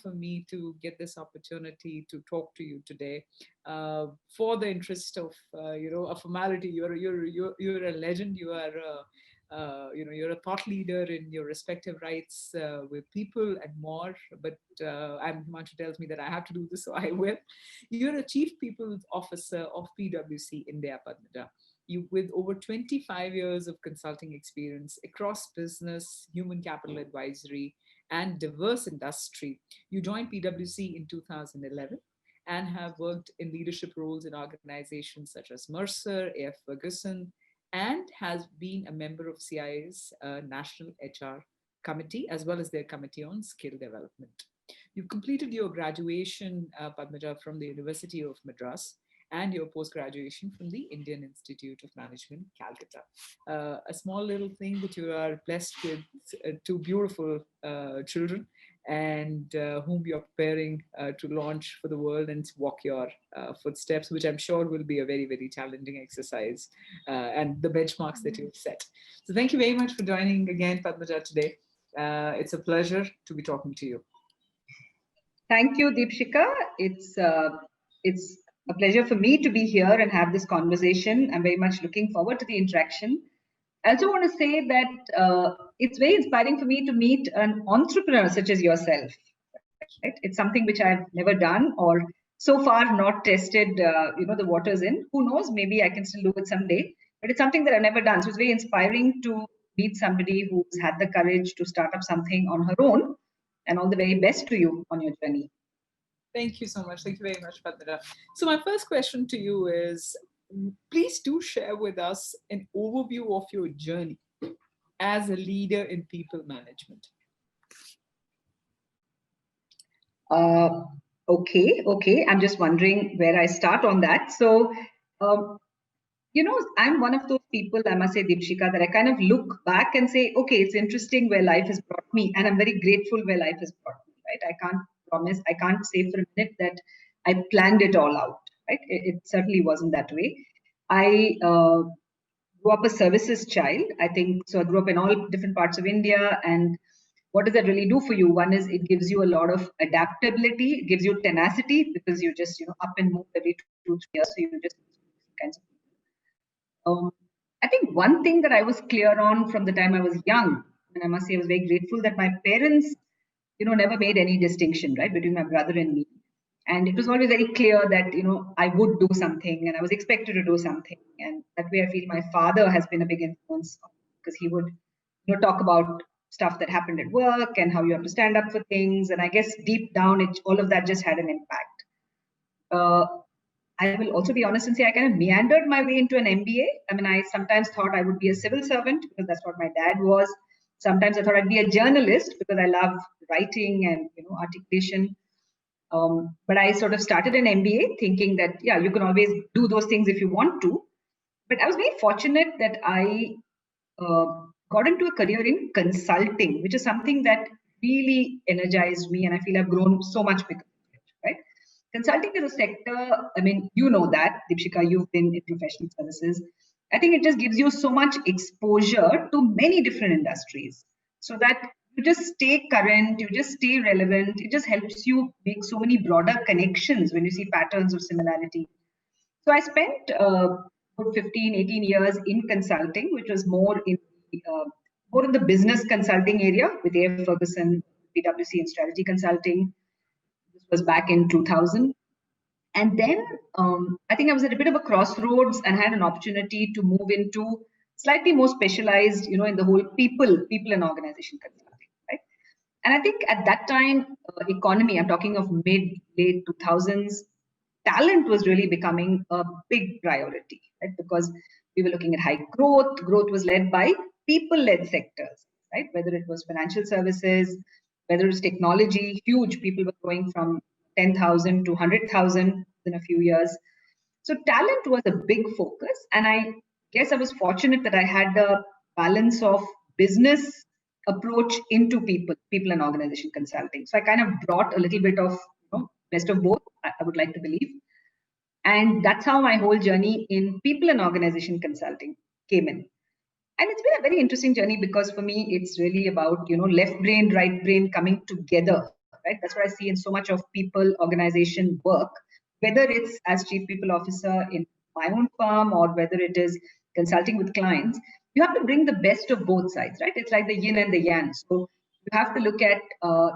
for me to get this opportunity to talk to you today. For the interest of a formality, you're a legend. You're a thought leader in your respective rights with people and more. But Himanshu tells me that I have to do this, so I will. You're a Chief People Officer of PwC India, Padmaja. You, with over 25 years of consulting experience across business, human capital advisory, and diverse industry. You joined PwC in 2011 and have worked in leadership roles in organizations such as Mercer, AF Ferguson, and has been a member of CIA's National HR Committee, as well as their Committee on Skill Development. You completed your graduation, Padmaja, from the University of Madras and your post-graduation from the Indian Institute of Management, Calcutta. A small little thing, but you are blessed with two beautiful children, and whom you're preparing to launch for the world and walk your footsteps, which I'm sure will be a very, very challenging exercise, and the benchmarks that you've set. So thank you very much for joining again, Padmaja, today. It's a pleasure to be talking to you. Thank you, Deepshika. It's a pleasure for me to be here and have this conversation. I'm very much looking forward to the interaction. I also want to say that it's very inspiring for me to meet an entrepreneur such as yourself. Right? It's something which I've never done or so far not tested, the waters in. Who knows? Maybe I can still do it someday. But it's something that I've never done. So it's very inspiring to meet somebody who's had the courage to start up something on her own. And all the very best to you on your journey. Thank you so much. Thank you very much, Padmaja. So my first question to you is, please do share with us an overview of your journey as a leader in people management. Okay. I'm just wondering where I start on that. So, I'm one of those people, I must say, Deepshika, that I kind of look back and say, okay, it's interesting where life has brought me. And I'm very grateful where life has brought me, right? I can't say for a minute that I planned it all out, right? It certainly wasn't that way. I grew up a services child, I think. So I grew up in all different parts of India. And what does that really do for you? One is it gives you a lot of adaptability. It gives you tenacity because you just, up and move every 2-3 years. So you just kinds of I think one thing that I was clear on from the time I was young, and I must say I was very grateful that my parents, never made any distinction, right, between my brother and me. And it was always very clear that, I would do something and I was expected to do something. And that way I feel my father has been a big influence because he would, talk about stuff that happened at work and how you have to stand up for things. And I guess deep down, all of that just had an impact. I will also be honest and say I kind of meandered my way into an MBA. I mean, I sometimes thought I would be a civil servant because that's what my dad was. Sometimes I thought I'd be a journalist because I love writing and articulation. But I sort of started an MBA thinking that, yeah, you can always do those things if you want to. But I was very fortunate that I got into a career in consulting, which is something that really energized me. And I feel I've grown so much because of it, right? Consulting is a sector, I mean, you know that, Deepshika, you've been in professional services. I think it just gives you so much exposure to many different industries so that you just stay current, you just stay relevant. It just helps you make so many broader connections when you see patterns of similarity. So I spent about 15, 18 years in consulting, which was more in the business consulting area with AF Ferguson, PwC in strategy consulting. Was back in 2000. And then I think I was at a bit of a crossroads and had an opportunity to move into slightly more specialized, in the whole people and organization consulting, right? And I think at that time, economy, I'm talking of late 2000s, talent was really becoming a big priority, right? Because we were looking at high growth. Growth was led by people-led sectors, right? Whether it was financial services, whether it was technology, huge. People were going from 10,000 to 100,000 in a few years. So talent was a big focus. And I guess I was fortunate that I had the balance of business approach into people and organization consulting. So I kind of brought a little bit of best of both, I would like to believe. And that's how my whole journey in people and organization consulting came in. And it's been a very interesting journey because for me, it's really about, left brain, right brain coming together, right? That's what I see in so much of people organization work, whether it's as chief people officer in my own firm or whether it is consulting with clients. You have to bring the best of both sides, right? It's like the yin and the yang. So you have to look at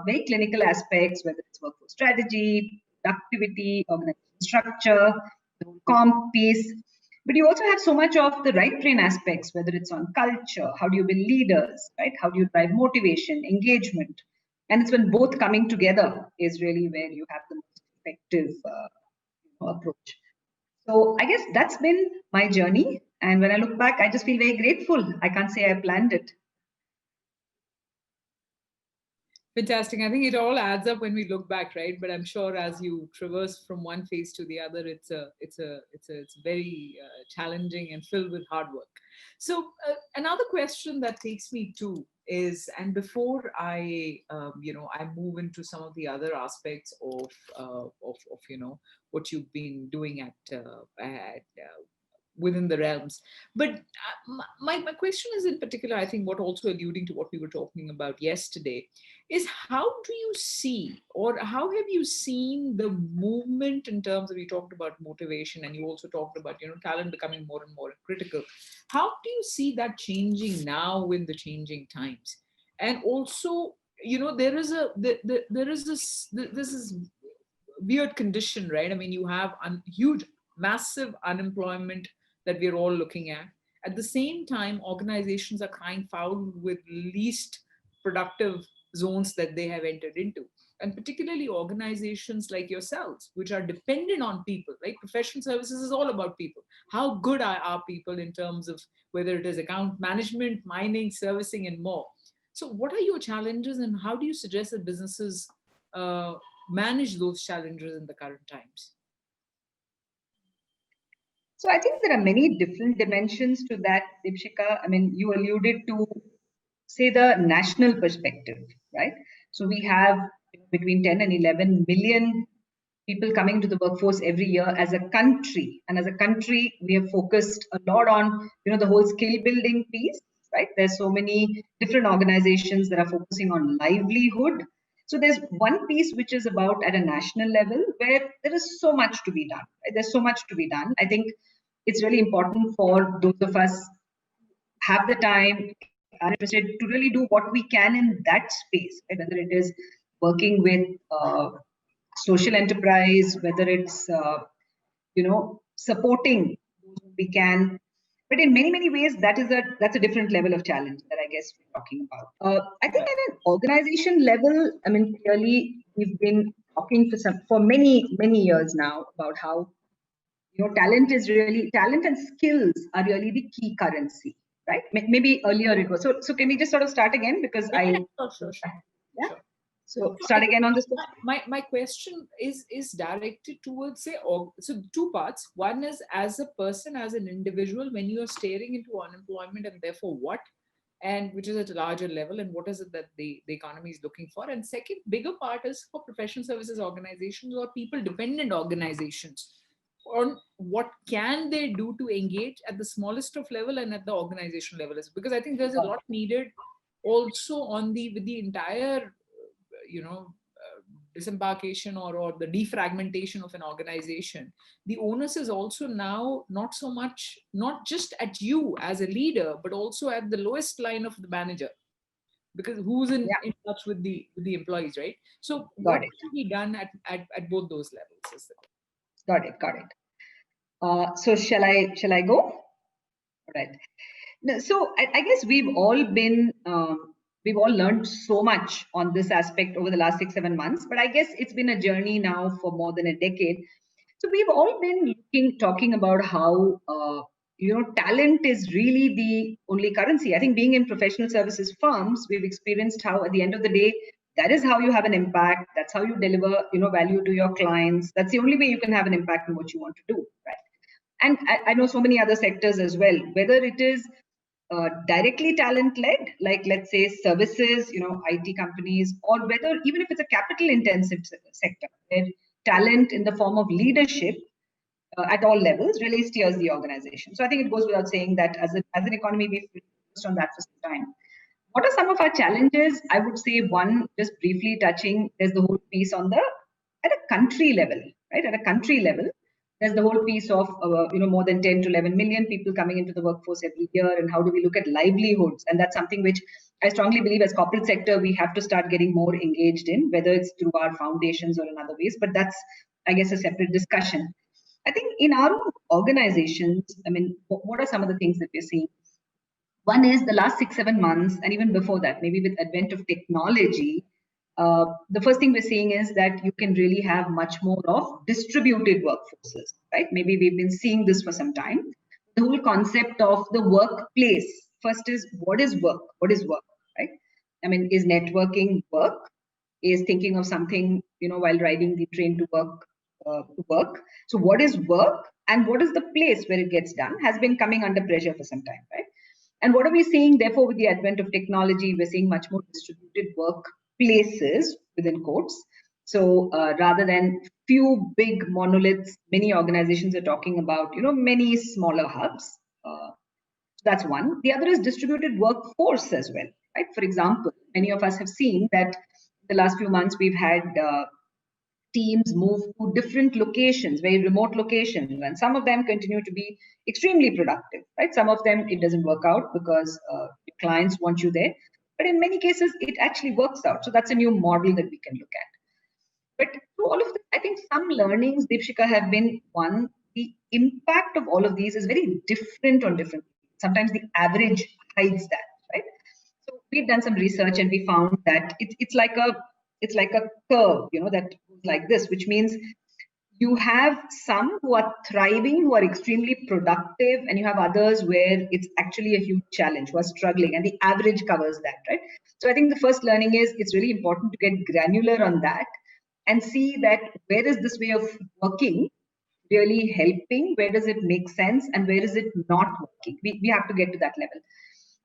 very clinical aspects, whether it's workforce strategy, productivity, organization structure, the comp piece. But you also have so much of the right brain aspects, whether it's on culture, how do you build leaders, right? How do you drive motivation, engagement? And it's when both coming together is really where you have the most effective approach. So I guess that's been my journey. And when I look back, I just feel very grateful. I can't say I planned it. Fantastic. I think it all adds up when we look back, right? But I'm sure as you traverse from one phase to the other, it's very challenging and filled with hard work. So another question that takes me to is, and before I move into some of the other aspects of what you've been doing at within the realms. But my question is in particular, I think what also alluding to what we were talking about yesterday is how do you see, or how have you seen the movement in terms of, you talked about motivation and you also talked about, talent becoming more and more critical. How do you see that changing now in the changing times? And also, there is this weird condition, right? I mean, you have huge, massive unemployment that we're all looking at. At the same time, organizations are crying foul with least productive zones that they have entered into. And particularly organizations like yourselves, which are dependent on people, right? Professional services is all about people. How good are our people in terms of whether it is account management, mining, servicing, and more? So, what are your challenges, and how do you suggest that businesses manage those challenges in the current times? So I think there are many different dimensions to that, Deepshika. I mean, you alluded to, say, the national perspective, right? So we have between 10 and 11 million people coming to the workforce every year as a country. And as a country, we have focused a lot on, the whole skill building piece, right? There's so many different organizations that are focusing on livelihood. So there's one piece which is about at a national level where there is so much to be done. Right? There's so much to be done. I think it's really important for those of us have the time, are interested to really do what we can in that space, right? Whether it is working with social enterprise, whether it's supporting we can, but in many ways that's a different level of challenge that I guess we're talking about. I think at an organization level, I mean, clearly we've been talking for many years now about how talent and skills are really the key currency, right? Maybe earlier it was. So can we just sort of start again, because Sure. Yeah. Sure. So start again on this. My question is directed towards, say, so two parts. One is, as a person, as an individual, when you are staring into unemployment, and therefore what, and which is at a larger level, and what is it that the economy is looking for. And second bigger part is for professional services organizations or people dependent organizations, on what can they do to engage at the smallest of level and at the organization level. Because I think there's a lot needed also on with the entire disembarkation or the defragmentation of an organization. The onus is also now not so much, not just at you as a leader, but also at the lowest line of the manager, because who's in touch with the employees, right? So what can be done at both those levels? Got it. So shall I go? All right. So I guess we've all learned so much on this aspect over the last 6-7 months, but I guess it's been a journey now for more than a decade. So we've all been talking about how talent is really the only currency. I think being in professional services firms, we've experienced how at the end of the day, that is how you have an impact. That's how you deliver value to your clients. That's the only way you can have an impact on what you want to do, right? And I know so many other sectors as well, whether it is directly talent-led, like let's say services, IT companies, or whether even if it's a capital-intensive sector, where talent in the form of leadership at all levels really steers the organization. So I think it goes without saying that as an economy, we've focused on that for some time. What are some of our challenges? I would say one, just briefly touching, there's the whole piece on at a country level, right? At a country level, there's the whole piece of more than 10 to 11 million people coming into the workforce every year, and how do we look at livelihoods? And that's something which I strongly believe as corporate sector we have to start getting more engaged in, whether it's through our foundations or in other ways. But that's, I guess, a separate discussion. I think in our own organizations, I mean, what are some of the things that we're seeing? One is the last 6-7 months, and even before that, maybe with advent of technology, the first thing we're seeing is that you can really have much more of distributed workforces, right? Maybe we've been seeing this for some time. The whole concept of the workplace. First is, what is work? What is work, right? I mean, is networking work? Is thinking of something, while riding the train to work? So what is work and what is the place where it gets done has been coming under pressure for some time, right? And what are we seeing, therefore, with the advent of technology? We're seeing much more distributed workplaces, within quotes. So rather than few big monoliths, many organizations are talking about, many smaller hubs. That's one. The other is distributed workforce as well, right? For example, many of us have seen that the last few months we've had teams move to different locations, very remote locations, and some of them continue to be extremely productive, right? Some of them, it doesn't work out because the clients want you there, but in many cases it actually works out. So that's a new model that we can look at. But to all of this, I think some learnings, Deepshika, have been, one, the impact of all of these is very different on different people. Sometimes the average hides that, right? So we've done some research and we found that it's like a curve, that goes like this, which means you have some who are thriving, who are extremely productive, and you have others where it's actually a huge challenge, who are struggling, and the average covers that, right? So I think the first learning is it's really important to get granular on that and see that where is this way of working really helping, where does it make sense, and where is it not working. We have to get to that level.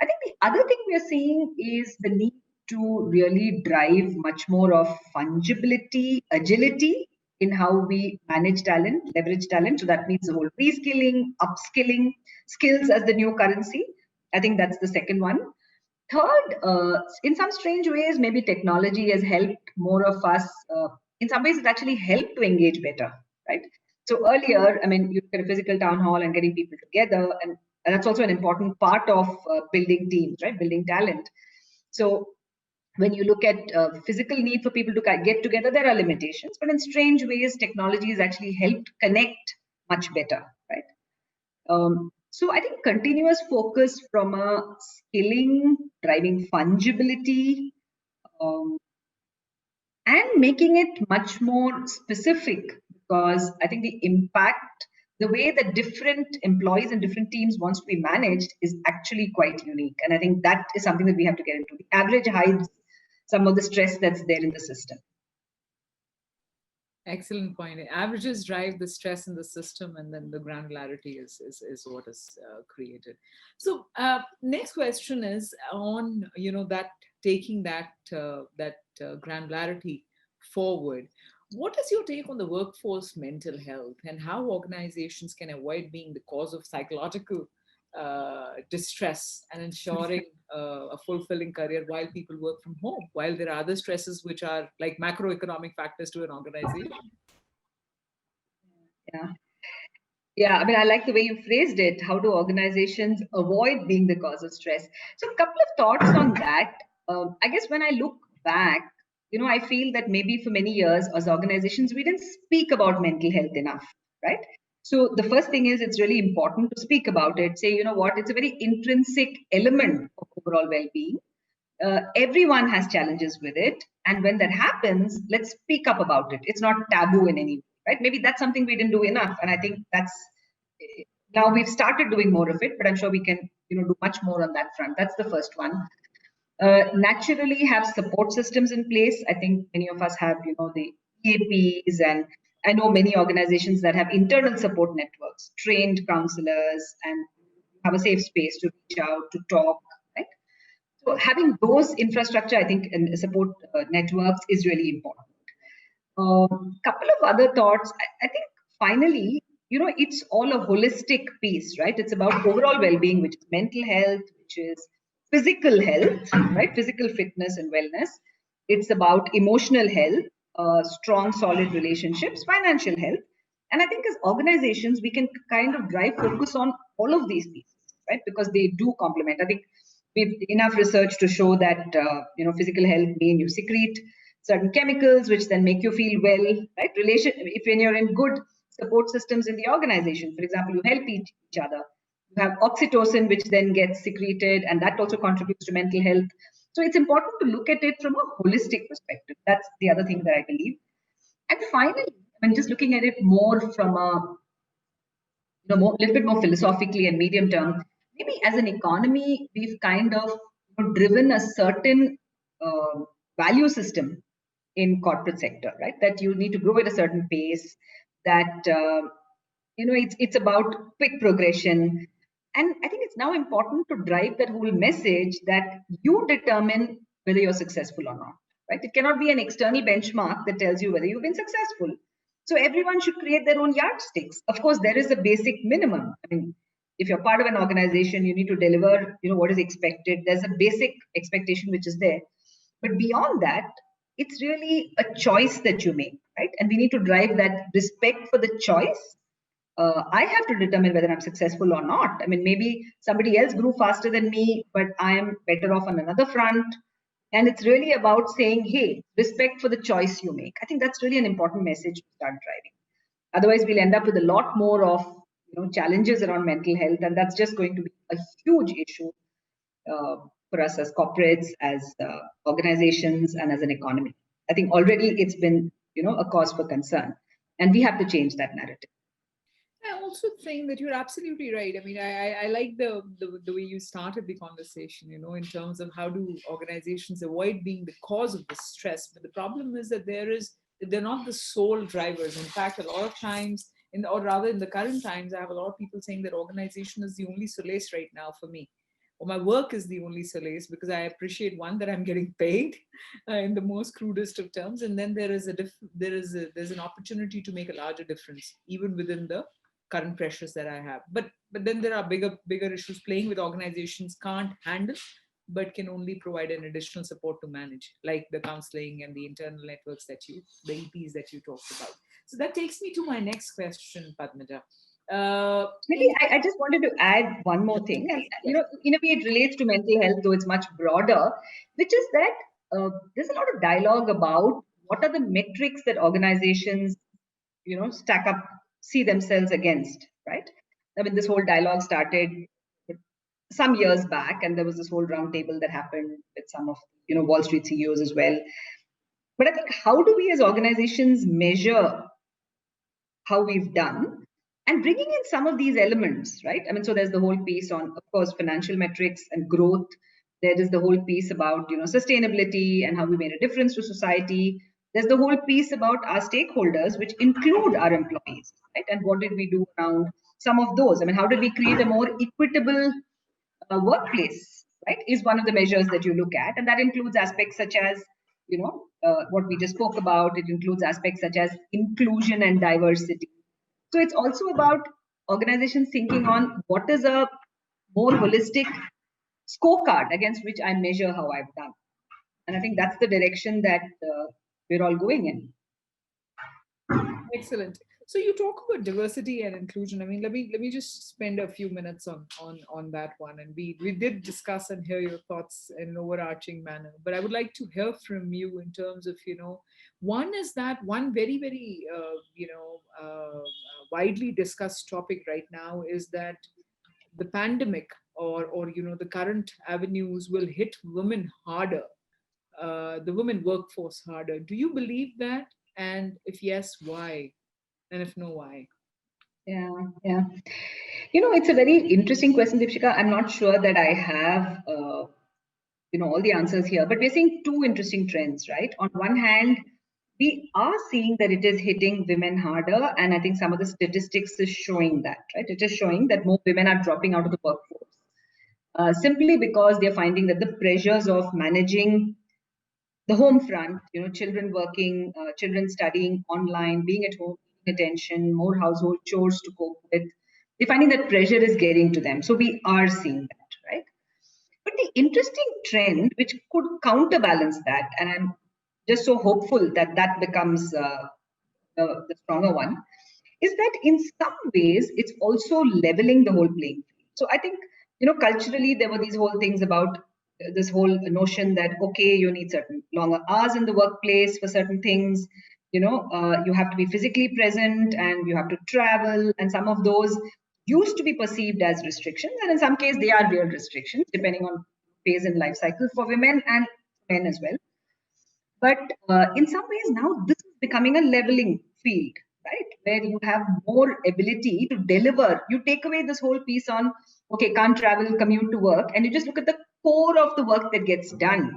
I think the other thing we are seeing is the need to really drive much more of fungibility, agility in how we manage talent, leverage talent. So that means the whole reskilling, upskilling, skills as the new currency. I think that's the second one. Third, in some strange ways, maybe technology has helped more of us. In some ways, it actually helped to engage better, right? So earlier, I mean, you get a physical town hall and getting people together, and that's also an important part of building teams, right? Building talent. So when you look at physical need for people to get together, there are limitations, but in strange ways, technology has actually helped connect much better, right? So I think continuous focus from a skilling, driving fungibility, and making it much more specific, because I think the impact, the way that different employees and different teams wants to be managed is actually quite unique. And I think that is something that we have to get into. The average hides some of the stress that's there in the system. Excellent point. Averages drive the stress in the system, and then the granularity is what is created. So next question is on that taking that granularity forward. What is your take on the workforce mental health and how organizations can avoid being the cause of psychological distress and ensuring a fulfilling career while people work from home, while there are other stresses which are like macroeconomic factors to an organization? Yeah, I mean, I like the way you phrased it. How do organizations avoid being the cause of stress? So a couple of thoughts on that. I guess when I look back, I feel that maybe for many years as organizations, we didn't speak about mental health enough, right? So the first thing is it's really important to speak about it. Say, it's a very intrinsic element of overall well-being. Everyone has challenges with it. And when that happens, let's speak up about it. It's not taboo in any way, right? Maybe that's something we didn't do enough. And I think that's, now we've started doing more of it, but I'm sure we can, do much more on that front. That's the first one. Naturally have support systems in place. I think many of us have, the EAPs, and I know many organizations that have internal support networks, trained counselors, and have a safe space to reach out, to talk, right? So having those infrastructure, I think, and support networks is really important. Couple of other thoughts. I think finally, it's all a holistic piece, right? It's about overall well-being, which is mental health, which is physical health, right? Physical fitness and wellness. It's about emotional health, strong, solid relationships, financial health. And I think as organizations, we can kind of drive focus on all of these pieces, right? Because they do complement. I think we've enough research to show that physical health means you secrete certain chemicals which then make you feel well, right? If when you're in good support systems in the organization, for example, you help each other, you have oxytocin which then gets secreted, and that also contributes to mental health. So it's important to look at it from a holistic perspective. That's the other thing that I believe. And finally, I'm just looking at it more from a little bit more philosophically and medium term. Maybe as an economy, we've kind of driven a certain value system in corporate sector, right? That you need to grow at a certain pace. That it's about quick progression, and I think it's now important to drive that whole message that you determine whether you're successful or not, right? It cannot be an external benchmark that tells you whether you've been successful. So everyone should create their own yardsticks. Of course, there is a basic minimum. I mean, if you're part of an organization, you need to deliver, what is expected. There's a basic expectation which is there. But beyond that, it's really a choice that you make, right? And we need to drive that respect for the choice. I have to determine whether I'm successful or not. I mean, maybe somebody else grew faster than me, but I'm better off on another front. And it's really about saying, hey, respect for the choice you make. I think that's really an important message to start driving. Otherwise, we'll end up with a lot more of challenges around mental health, and that's just going to be a huge issue for us as corporates, as organizations, and as an economy. I think already it's been a cause for concern, and we have to change that narrative. I also think that you're absolutely right. I mean, I like the way you started the conversation, in terms of how do organizations avoid being the cause of the stress. But the problem is that they're not the sole drivers. In fact, a lot of times, or rather in the current times, I have a lot of people saying that organization is the only solace right now for me, or my work is the only solace, because I appreciate, one, that I'm getting paid in the most crudest of terms, and then there's an opportunity to make a larger difference even within the current pressures that I have. But then there are bigger issues playing with organizations can't handle, but can only provide an additional support to manage, like the counseling and the internal networks the EPs that you talked about. So that takes me to my next question, Padmaja. Maybe I just wanted to add one more thing, and in a way it relates to mental health, though it's much broader, which is that there's a lot of dialogue about what are the metrics that organizations stack up, see themselves against, right? I mean, this whole dialogue started some years back, and there was this whole roundtable that happened with some of Wall Street CEOs as well. But I think, how do we as organizations measure how we've done, and bringing in some of these elements, right? I mean, so there's the whole piece on, of course, financial metrics and growth. There is the whole piece about sustainability and how we made a difference to society. There's the whole piece about our stakeholders, which include our employees, right? And what did we do around some of those? I mean, how did we create a more equitable workplace, right? Is one of the measures that you look at, and that includes aspects such as what we just spoke about. It includes aspects such as inclusion and diversity. So it's also about organizations thinking on what is a more holistic scorecard against which I measure how I've done. And I think that's the direction that we're all going in. Excellent. So you talk about diversity and inclusion. I mean, let me just spend a few minutes on that one. And we did discuss and hear your thoughts in an overarching manner. But I would like to hear from you in terms of, one is that one very, very, widely discussed topic right now is that the pandemic or the current avenues will hit women harder, the women workforce harder. Do you believe that? And if yes, why? And if no, why? Yeah. It's a very interesting question, Deepshika. I'm not sure that I have, all the answers here, but we're seeing two interesting trends, right? On one hand, we are seeing that it is hitting women harder, and I think some of the statistics is showing that, right? It is showing that more women are dropping out of the workforce, simply because they're finding that the pressures of managing the home front, children working, children studying online, being at home, attention, more household chores to cope with, they're finding that pressure is getting to them. So we are seeing that, right? But the interesting trend which could counterbalance that, and I'm just so hopeful that that becomes the stronger one, is that in some ways it's also leveling the whole playing field. So I think, culturally there were these whole things about this whole notion that, okay, you need certain longer hours in the workplace for certain things, you have to be physically present and you have to travel, and some of those used to be perceived as restrictions, and in some case they are real restrictions depending on phase in life cycle for women and men as well. But in some ways now this is becoming a leveling field, right? Where you have more ability to deliver. You take away this whole piece on, okay, can't travel, commute to work, and you just look at the core of the work that gets done.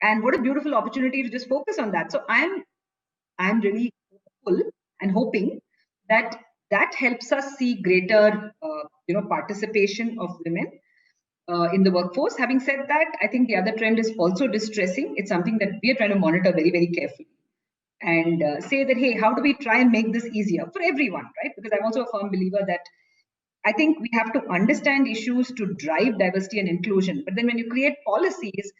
And what a beautiful opportunity to just focus on that. So I'm really hopeful and hoping that that helps us see greater, participation of women in the workforce. Having said that, I think the other trend is also distressing. It's something that we are trying to monitor very, very carefully and say that, hey, how do we try and make this easier for everyone, right? Because I'm also a firm believer that I think we have to understand issues to drive diversity and inclusion. But then when you create policies,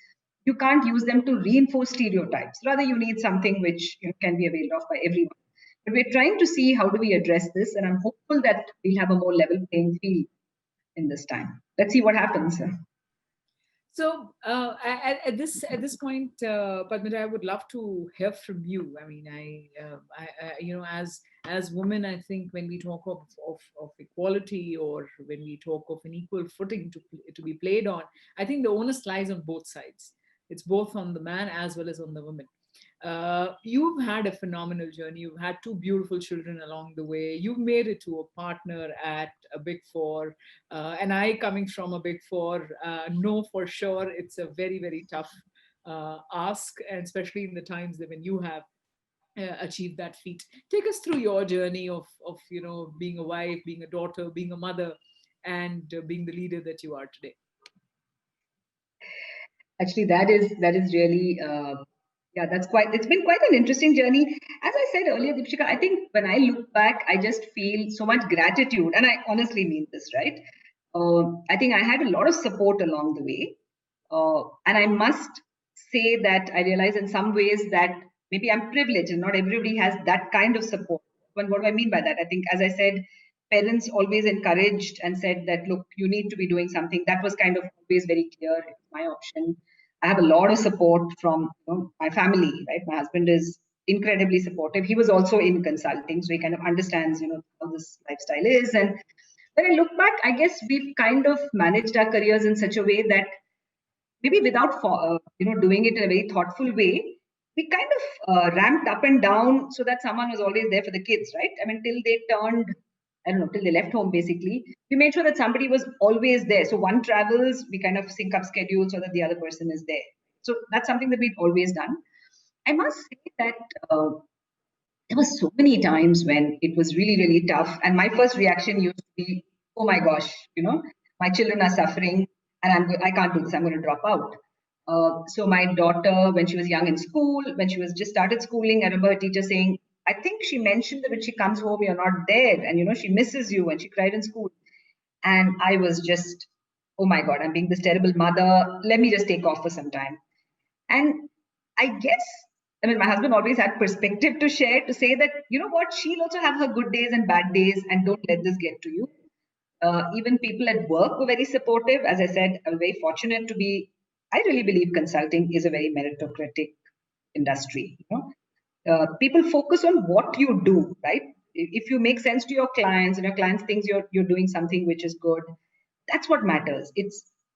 you can't use them to reinforce stereotypes. Rather, you need something which can be availed of by everyone. But we're trying to see how do we address this, and I'm hopeful that we'll have a more level playing field in this time. Let's see what happens. So at this point, Padmaja, I would love to hear from you. I mean, as women, I think when we talk of equality, or when we talk of an equal footing to be played on, I think the onus lies on both sides. It's both on the man as well as on the woman. You've had a phenomenal journey. You've had two beautiful children along the way. You've made it to a partner at a Big Four. And I, coming from a Big Four, know for sure it's a very, very tough ask, and especially in the times that when you have achieved that feat. Take us through your journey of being a wife, being a daughter, being a mother, and being the leader that you are today. Actually, that is really yeah, it's been quite an interesting journey. As I said earlier, Deepshika, I think when I look back, I just feel so much gratitude, and I honestly mean this, right? I think I had a lot of support along the way, and I must say that I realize in some ways that maybe I'm privileged and not everybody has that kind of support. But what do I mean by that? I think, as I said, parents always encouraged and said that, look, you need to be doing something. That was kind of always very clear. It's my option. I have a lot of support from my family, right? My husband is incredibly supportive. He was also in consulting, so he kind of understands, how this lifestyle is. And when I look back, I guess we've kind of managed our careers in such a way that maybe without doing it in a very thoughtful way, we kind of ramped up and down so that someone was always there for the kids, right? I mean, till they turned, I don't know, till they left home, basically, we made sure that somebody was always there. So one travels, we kind of sync up schedules so that the other person is there. So that's something that we've always done. I must say that there were so many times when it was really, really tough. And my first reaction used to be, oh my gosh, my children are suffering and I can't do this. I'm going to drop out. So my daughter, when she was young in school, when she was just started schooling, I remember her teacher saying, I think she mentioned that when she comes home, you're not there. And, she misses you, and she cried in school. And I was just, oh my God, I'm being this terrible mother. Let me just take off for some time. And I guess, I mean, my husband always had perspective to share, to say that, you know what, she'll also have her good days and bad days, and don't let this get to you. Even people at work were very supportive. As I said, I'm very fortunate to be, I really believe consulting is a very meritocratic industry. People focus on what you do, right? If you make sense to your clients and your clients think you're doing something which is good, that's what matters.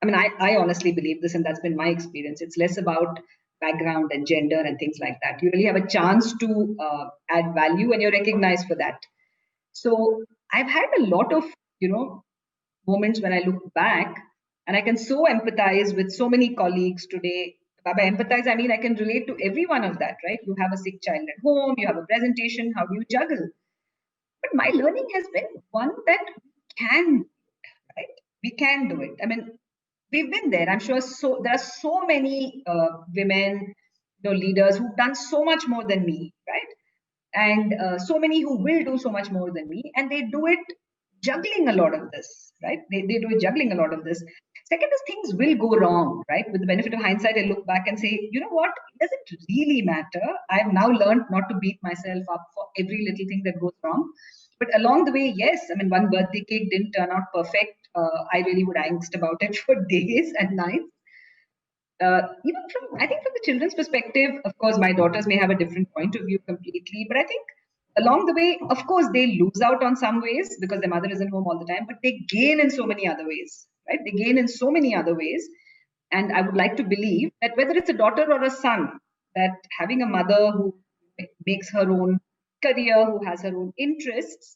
I honestly believe this, and that's been my experience. It's less about background and gender and things like that. You really have a chance to add value, and you're recognized for that. So I've had a lot of, moments when I look back, and I can so empathize with so many colleagues today. By empathize, I mean I can relate to every one of that, right? You have a sick child at home, you have a presentation, how do you juggle? But my learning has been one that can, right? We can do it. I mean, we've been there. I'm sure. So there are so many women, leaders who've done so much more than me, right? And so many who will do so much more than me, and they do it juggling a lot of this, right? They do juggling a lot of this. Second is things will go wrong, right? With the benefit of hindsight, I look back and say, you know what? It doesn't really matter. I've now learned not to beat myself up for every little thing that goes wrong. But along the way, yes, I mean, one birthday cake didn't turn out perfect. I really would angst about it for days and nights. Even from, I think from the children's perspective, of course, my daughters may have a different point of view completely, but I think along the way, of course, they lose out on some ways because their mother isn't home all the time, but they gain in so many other ways, right? They gain in so many other ways. And I would like to believe that whether it's a daughter or a son, that having a mother who makes her own career, who has her own interests,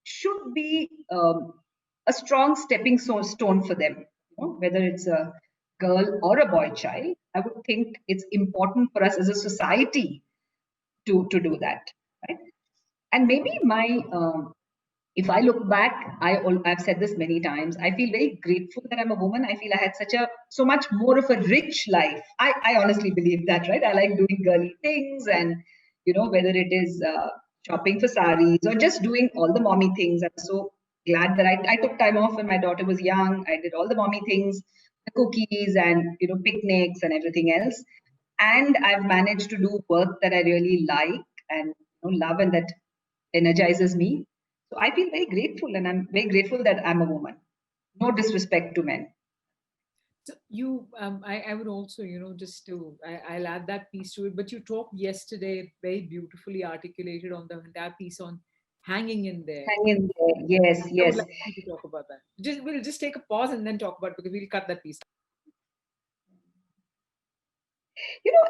should be a strong stepping stone for them. You know, whether it's a girl or a boy child, I would think it's important for us as a society to do that, right? And maybe if I look back, I've said this many times. I feel very grateful that I'm a woman. I feel I had so much more of a rich life. I honestly believe that, right? I like doing girly things, and whether it is shopping for saris or just doing all the mommy things. I'm so glad that I took time off when my daughter was young. I did all the mommy things, the cookies, and picnics and everything else. And I've managed to do work that I really like and love, and that energizes me. So I feel very grateful, and I'm very grateful that I'm a woman. No disrespect to men. So I would also, I'll add that piece to it. But you talked yesterday, very beautifully articulated on the entire piece on hanging in there. Hang in there. Yes, I would yes. like you to talk about that. We'll just take a pause and then talk about it, because we'll cut that piece.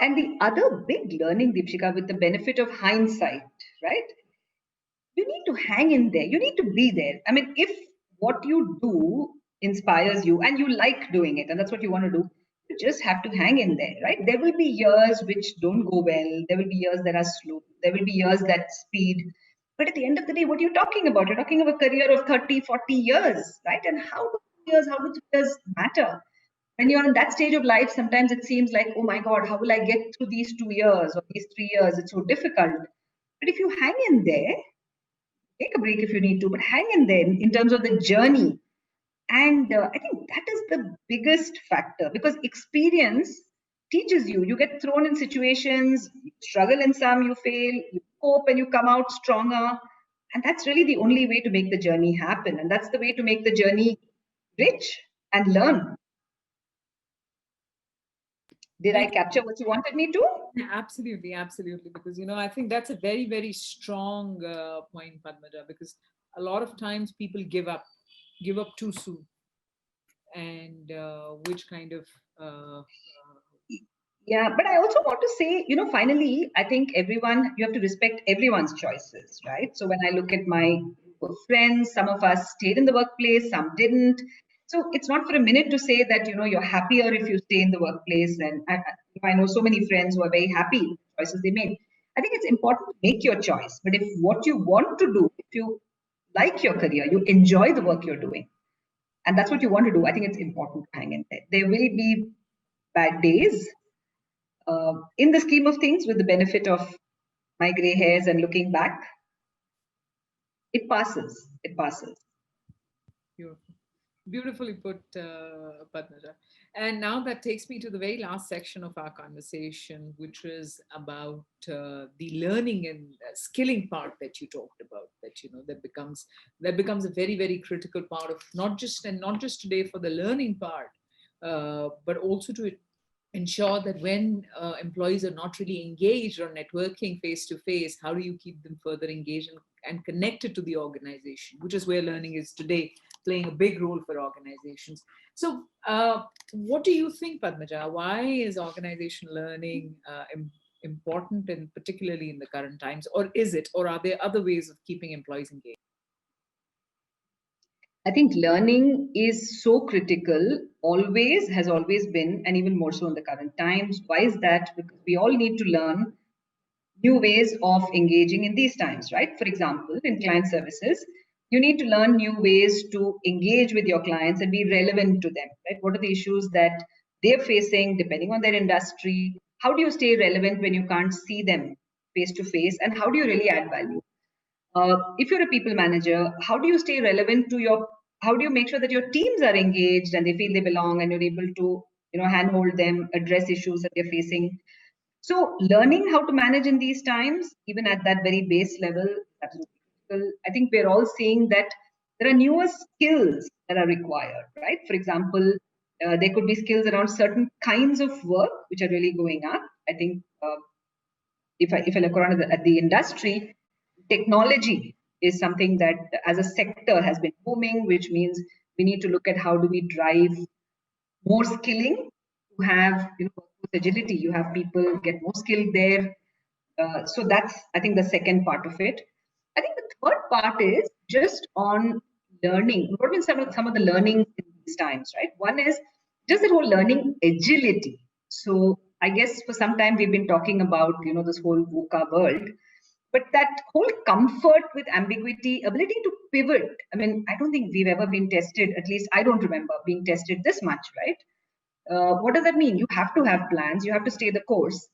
And the other big learning, Deepshika, with the benefit of hindsight, right? You need to hang in there. You need to be there. I mean, if what you do inspires you and you like doing it, and that's what you want to do, you just have to hang in there, right? There will be years which don't go well. There will be years that are slow. There will be years that speed. But at the end of the day, what are you talking about? You're talking of a career of 30, 40 years, right? And how do 3 years matter? When you're in that stage of life, sometimes it seems like, oh my God, how will I get through these 2 years or these 3 years? It's so difficult. But if you hang in there, take a break if you need to, but hang in there in terms of the journey. And I think that is the biggest factor, because experience teaches you. You get thrown in situations, you struggle in some, you fail, you cope, and you come out stronger. And that's really the only way to make the journey happen. And that's the way to make the journey rich and learn. Did I capture what you wanted me to? Yeah, absolutely, absolutely. Because I think that's a very, very strong point, Padmaja. Because a lot of times people give up too soon, and which kind of Yeah, but I also want to say, finally, I think you have to respect everyone's choices, right? So when I look at my friends, some of us stayed in the workplace, some didn't. So it's not for a minute to say that, you're happier if you stay in the workplace. And I know so many friends who are very happy with the choices they made. I think it's important to make your choice. But if what you want to do, if you like your career, you enjoy the work you're doing, and that's what you want to do, I think it's important to hang in there. There will be bad days. In the scheme of things, with the benefit of my gray hairs and looking back, it passes. It passes. Beautiful. Beautifully put, Padmaja. And now that takes me to the very last section of our conversation, which is about the learning and skilling part that you talked about. That becomes a very, very critical part of not just today for the learning part, but also to ensure that when employees are not really engaged or networking face to face, how do you keep them further engaged and connected to the organization, which is where learning is today playing a big role for organizations. So what do you think, Padmaja? Why is organization learning important, and particularly in the current times? Or is it, or are there other ways of keeping employees engaged? I think learning is so critical, has always been, and even more so in the current times. Why is that? Because we all need to learn new ways of engaging in these times, right? For example, in client services, you need to learn new ways to engage with your clients and be relevant to them, right? What are the issues that they're facing depending on their industry? How do you stay relevant when you can't see them face to face? And how do you really add value? If you're a people manager, how do you stay relevant to how do you make sure that your teams are engaged and they feel they belong and you're able to, handhold them, address issues that they're facing? So learning how to manage in these times, even at that very base level, is absolutely critical. I think we're all seeing that there are newer skills that are required, right? For example, there could be skills around certain kinds of work which are really going up. I think if I look around at the industry, technology is something that as a sector has been booming, which means we need to look at how do we drive more skilling to have agility. You have people get more skilled there. So that's, I think, the second part of it. I think the third part is just on learning. What have been some of the learning in these times, right? One is just the whole learning agility. So I guess for some time we've been talking about this whole VUCA world, but that whole comfort with ambiguity, ability to pivot. I mean, I don't think we've ever been tested. At least I don't remember being tested this much, right? What does that mean? You have to have plans, you have to stay the course,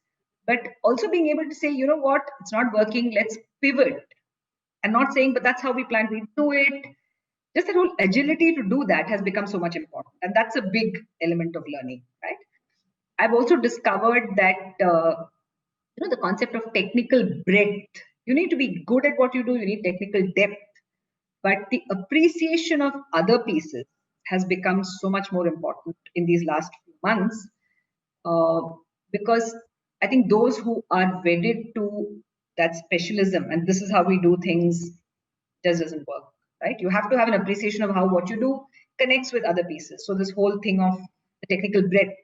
but also being able to say, you know what, it's not working, let's pivot. And not saying, but that's how we plan to do it. Just that whole agility to do that has become so much important. And that's a big element of learning, right? I've also discovered that, the concept of technical breadth. You need to be good at what you do, you need technical depth, but the appreciation of other pieces has become so much more important in these last few months, uh, because I think those who are wedded to that specialism and this is how we do things just doesn't work, right? You have to have an appreciation of how what you do connects with other pieces. So this whole thing of the technical breadth,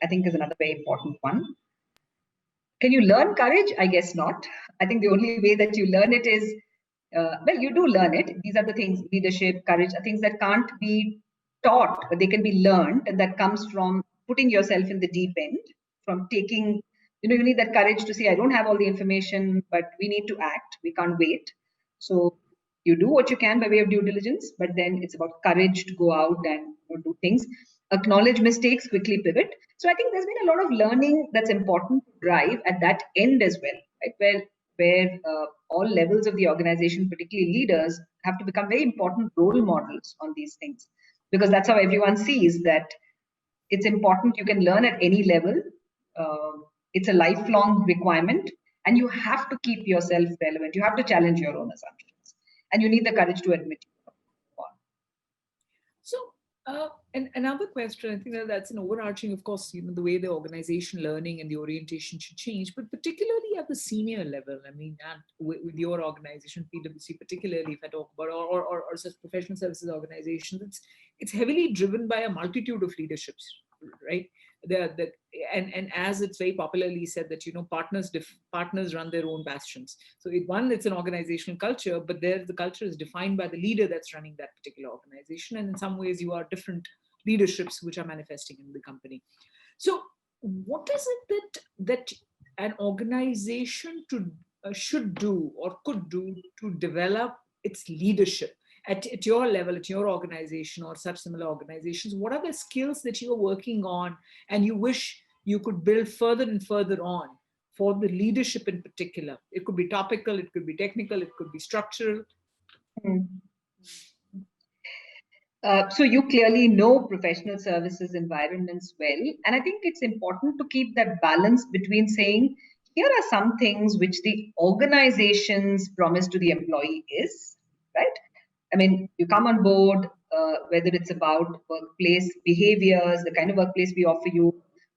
I think, is another very important one. Can you learn courage? I guess not. I think the only way that you learn it is, well, you do learn it. These are the things, leadership, courage, are things that can't be taught, but they can be learned. And that comes from putting yourself in the deep end, from taking, you need that courage to say, I don't have all the information, but we need to act. We can't wait. So you do what you can by way of due diligence, but then it's about courage to go out and do things. Acknowledge mistakes, quickly pivot. So I think there's been a lot of learning that's important to drive at that end as well, right? Where all levels of the organization, particularly leaders, have to become very important role models on these things, because that's how everyone sees that it's important. You can learn at any level. It's a lifelong requirement, and you have to keep yourself relevant. You have to challenge your own assumptions, and you need the courage to admit. So, and another question, I think that's an overarching, of course, the way the organization learning and the orientation should change, but particularly at the senior level. I mean, and with your organization, PwC, particularly, if I talk about, or such professional services organizations, it's heavily driven by a multitude of leaderships, right? And as it's very popularly said that partners run their own bastions. So it's an organizational culture, but there the culture is defined by the leader that's running that particular organization, and in some ways you are different leaderships which are manifesting in the company. So what is it that an organization should do or could do to develop its leadership at your level, at your organization or such similar organizations? What are the skills that you are working on and you wish you could build further and further on for the leadership in particular? It could be topical, it could be technical, it could be structural. So you clearly know professional services environments well. And I think it's important to keep that balance between saying, here are some things which the organization's promise to the employee is, right? I mean, you come on board, whether it's about workplace behaviors, the kind of workplace we offer you,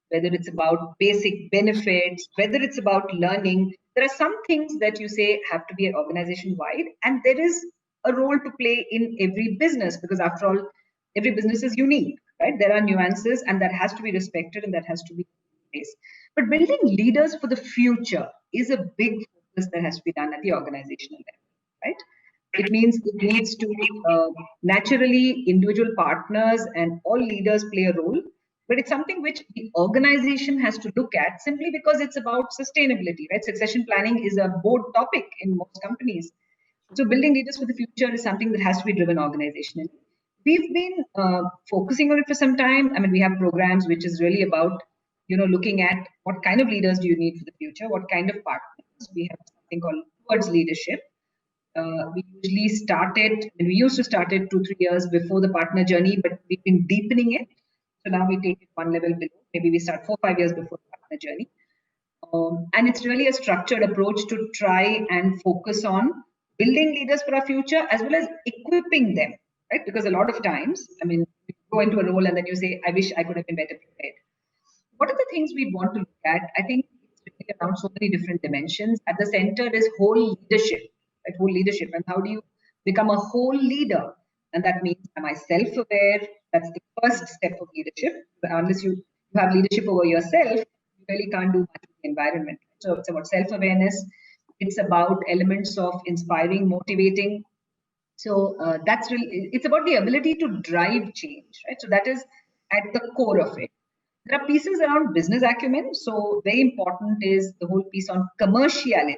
whether it's about basic benefits, whether it's about learning, there are some things that you say have to be organization wide, and there is a role to play in every business, because after all, every business is unique, right? There are nuances, and that has to be respected and that has to be in place. But building leaders for the future is a big focus that has to be done at the organizational level, right? It means it needs to naturally individual partners and all leaders play a role, but it's something which the organization has to look at simply because it's about sustainability, right? Succession planning is a board topic in most companies. So building leaders for the future is something that has to be driven organizationally. We've been focusing on it for some time. I mean, we have programs which is really about, looking at what kind of leaders do you need for the future, what kind of partners. We have something called towards leadership, we usually start it, and we used to start it 2-3 years before the partner journey, but we've been deepening it. So now we take it one level below. Maybe we start 4-5 years before the partner journey. And it's really a structured approach to try and focus on building leaders for our future as well as equipping them, right? Because a lot of times, I mean, you go into a role and then you say, I wish I could have been better prepared. What are the things we'd want to look at? I think it's really around so many different dimensions. At the center is whole leadership, right? Whole leadership. And how do you become a whole leader? And that means, am I self-aware? That's the first step of leadership. Unless you have leadership over yourself, you really can't do much with the environment. So it's about self-awareness. It's about elements of inspiring, motivating. So that's really, it's about the ability to drive change, right? So that is at the core of it. There are pieces around business acumen. So very important is the whole piece on commerciality,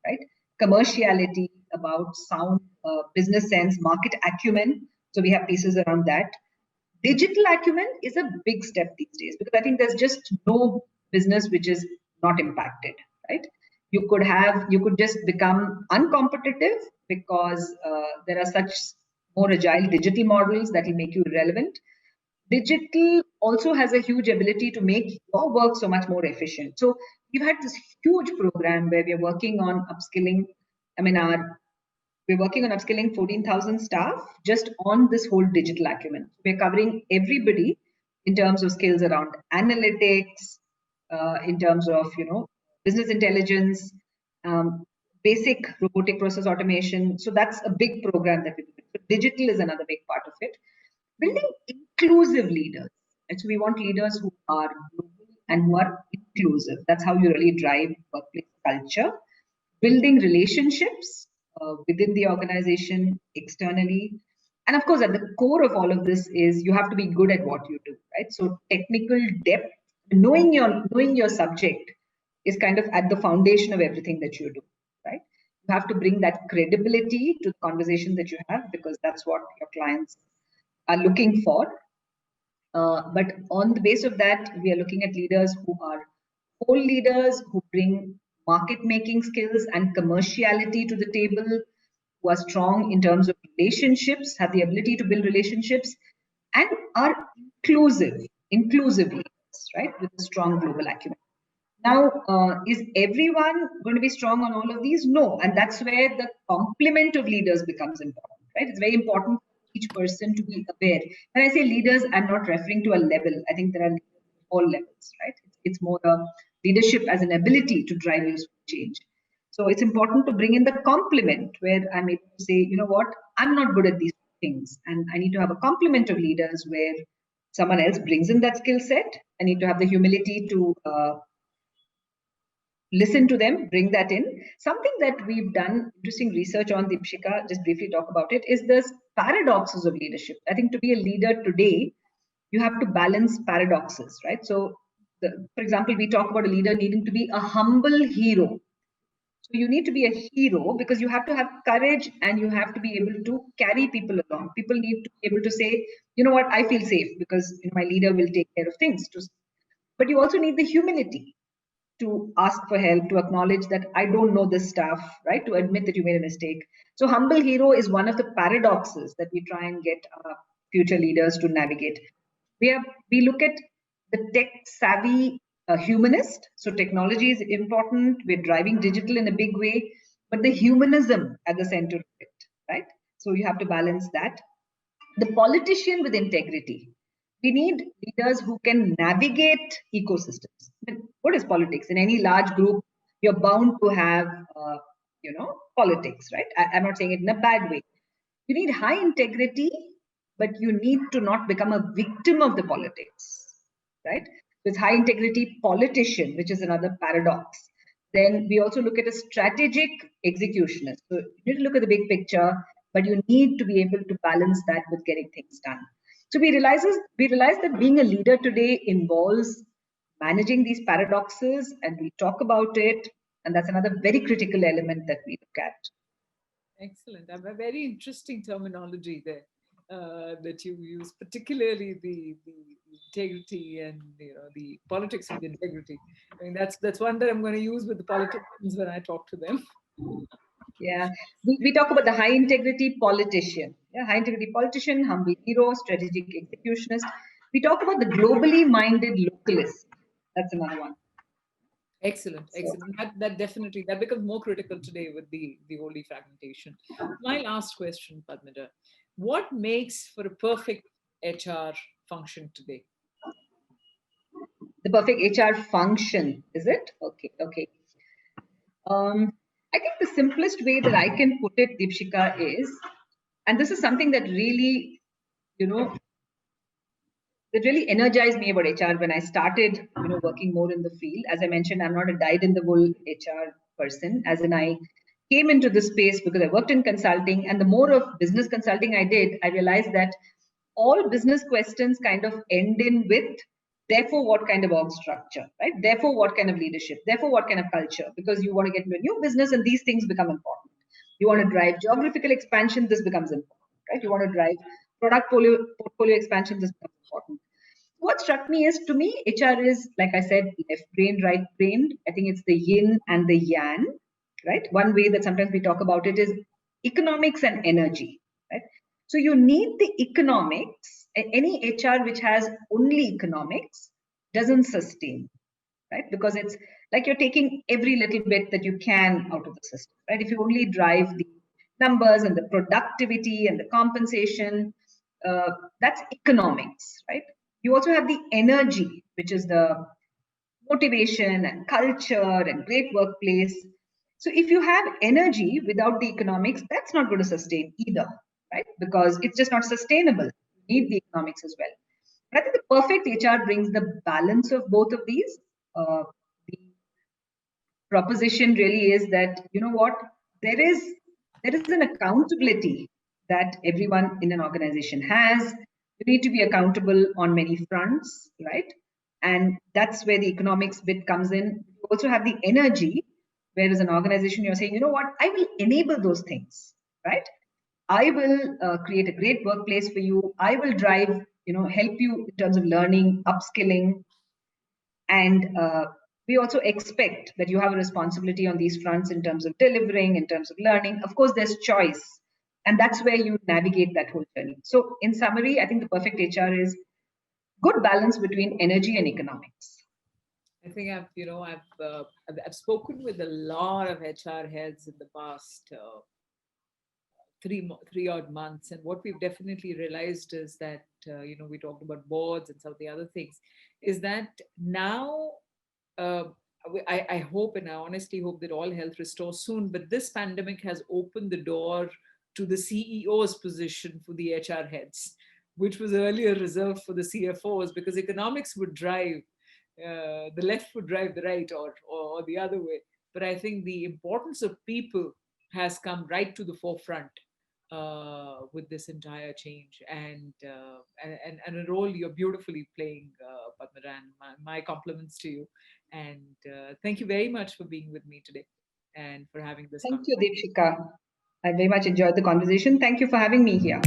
right? Commerciality, about sound business sense, market acumen. So we have pieces around that. Digital acumen is a big step these days because I think there's just no business which is not impacted, right? You could just become uncompetitive because there are such more agile digital models that will make you relevant. Digital also has a huge ability to make your work so much more efficient. So we've had this huge program where we're working on upskilling. I mean, we're working on upskilling 14,000 staff just on this whole digital acumen. We're covering everybody in terms of skills around analytics, in terms of business intelligence, basic robotic process automation. So that's a big program that we do. So digital is another big part of it. Building inclusive leaders. And so we want leaders who are global and who are inclusive. That's how you really drive workplace culture. Building relationships within the organization, externally. And of course, at the core of all of this is you have to be good at what you do, right? So technical depth, knowing your subject is kind of at the foundation of everything that you do, right? You have to bring that credibility to the conversation that you have because that's what your clients are looking for. But on the base of that, we are looking at leaders who are whole leaders, who bring market making skills and commerciality to the table, who are strong in terms of relationships, have the ability to build relationships, and are inclusive leaders, right, with a strong global acumen. Now, is everyone going to be strong on all of these? No. And that's where the complement of leaders becomes important, right? It's very important for each person to be aware. When I say leaders, I'm not referring to a level. I think there are all levels, right? It's more a leadership as an ability to drive useful change. So it's important to bring in the complement where I'm able to say, you know what, I'm not good at these things. And I need to have a complement of leaders where someone else brings in that skill set. I need to have the humility to listen to them, bring that in. Something that we've done interesting research on, Deepshika, just briefly talk about it, is this paradoxes of leadership. I think to be a leader today, you have to balance paradoxes, right? So, for example, we talk about a leader needing to be a humble hero. So you need to be a hero because you have to have courage and you have to be able to carry people along. People need to be able to say, you know what, I feel safe because my leader will take care of things. But you also need the humility to ask for help, to acknowledge that I don't know this stuff, right? To admit that you made a mistake. So humble hero is one of the paradoxes that we try and get our future leaders to navigate. We look at the tech savvy humanist. So technology is important. We're driving digital in a big way, but the humanism at the center of it, right? So you have to balance that. The politician with integrity. We need leaders who can navigate ecosystems. I mean, what is politics? In any large group, you're bound to have, politics, right? I'm not saying it in a bad way. You need high integrity, but you need to not become a victim of the politics, right? With high integrity politician, which is another paradox. Then we also look at a strategic executionist. So you need to look at the big picture, but you need to be able to balance that with getting things done. So we realize that being a leader today involves managing these paradoxes, and we talk about it, and that's another very critical element that we look at. Excellent. A very interesting terminology there that you use, particularly the integrity and the politics with integrity. I mean, that's one that I'm going to use with the politicians when I talk to them. Yeah, we talk about the high integrity politician. Yeah, high integrity politician, humble hero, strategic executionist. We talk about the globally minded localist. That's another one. Excellent, So, excellent. That definitely that becomes more critical today with the holy fragmentation. My last question, Padmaja, what makes for a perfect HR function today? the perfect HR function, is it? Okay, okay. I think the simplest way that I can put it, Deepshika, is, and this is something that really, you know, that really energized me about HR when I started, working more in the field. As I mentioned, I'm not a dyed-in-the-wool HR person. As in, I came into this space because I worked in consulting, and the more of business consulting I did, I realized that all business questions kind of end in with, therefore, what kind of org structure, right? Therefore, what kind of leadership? Therefore, what kind of culture? Because you want to get into a new business, and these things become important. You want to drive geographical expansion, this becomes important, right? You want to drive product portfolio expansion, this becomes important. What struck me is, to me, HR is, like I said, left brain, right brain. I think it's the yin and the yang, right? One way that sometimes we talk about it is economics and energy, right? So you need the economics. Any HR which has only economics doesn't sustain, right? Because it's like you're taking every little bit that you can out of the system, right? If you only drive the numbers and the productivity and the compensation, that's economics, right? You also have the energy, which is the motivation and culture and great workplace. So if you have energy without the economics, that's not going to sustain either, right? Because it's just not sustainable. You need the economics as well. But I think the perfect HR brings the balance of both of these. The proposition really is that, you know what, there is an accountability that everyone in an organization has. You need to be accountable on many fronts, right? And that's where the economics bit comes in. You also have the energy, whereas an organization, you're saying, you know what, I will enable those things, right? I will create a great workplace for you. I will drive, help you in terms of learning, upskilling, and we also expect that you have a responsibility on these fronts in terms of delivering, in terms of learning. Of course, there's choice. And that's where you navigate that whole journey. So, in summary, I think the perfect HR is good balance between energy and economics. I think I've spoken with a lot of HR heads in the past three odd months, and what we've definitely realized is that we talked about boards and some of the other things, is that now uh, I hope, and I honestly hope that all health restores soon, but this pandemic has opened the door to the CEO's position for the HR heads, which was earlier reserved for the CFOs, because economics would drive the left would drive the right, or the other way. But I think the importance of people has come right to the forefront with this entire change, and a role you're beautifully playing, Padmaja. My compliments to you, and thank you very much for being with me today and for having this Thank you, conversation. Deepshika. I very much enjoyed the conversation. Thank you for having me here.